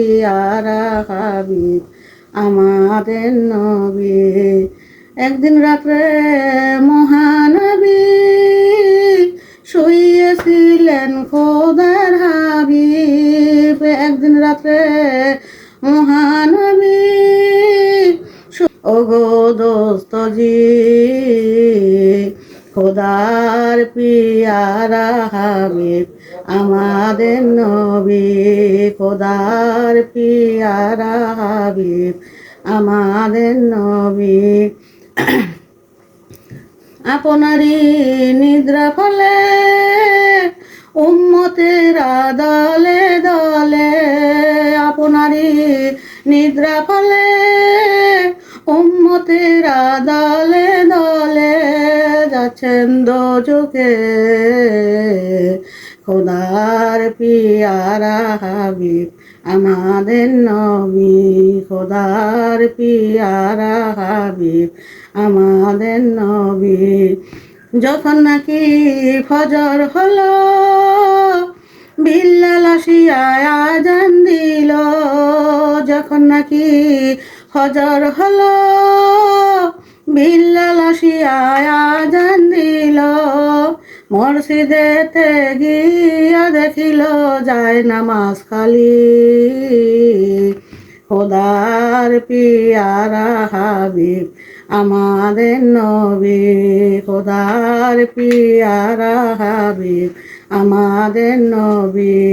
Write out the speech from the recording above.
পিয়ারা হাবিব আমাদের নবী। একদিন রাত্রে মহানবী শুয়েছিলেন খোদার হাবিব। একদিন রাত্রে মহানবী ওগো দোস্তজি খোদার পিয়ারা হাবিব আমাদের নবী। খোদার পিয়ারা হাবিব আমাদের নবী। আপনারই নিদ্রা ফলে উম্মতেরা দলে দলে, আপনারই নিদ্রা ফলে উম্মতেরা দলে দলে যাচ্ছেন দোজখে। খোদার পিয়ারা হাবিব আমাদের নবী। খোদার পিয়ারা হাবিব আমাদের নবী। যখন নাকি ফজর হলো বিল্লাল আসিয়া আযান দিল। যখন নাকি ফজর হলো বিল্লাল আসিয়া আযান দিল। মসজিদেতে গিয়া দেখিল যায় নামাজ খালি। খোদার পিয়ারা হাবিব আমাদের নবী। খোদার পিয়ারা হাবিব আমাদের নবী।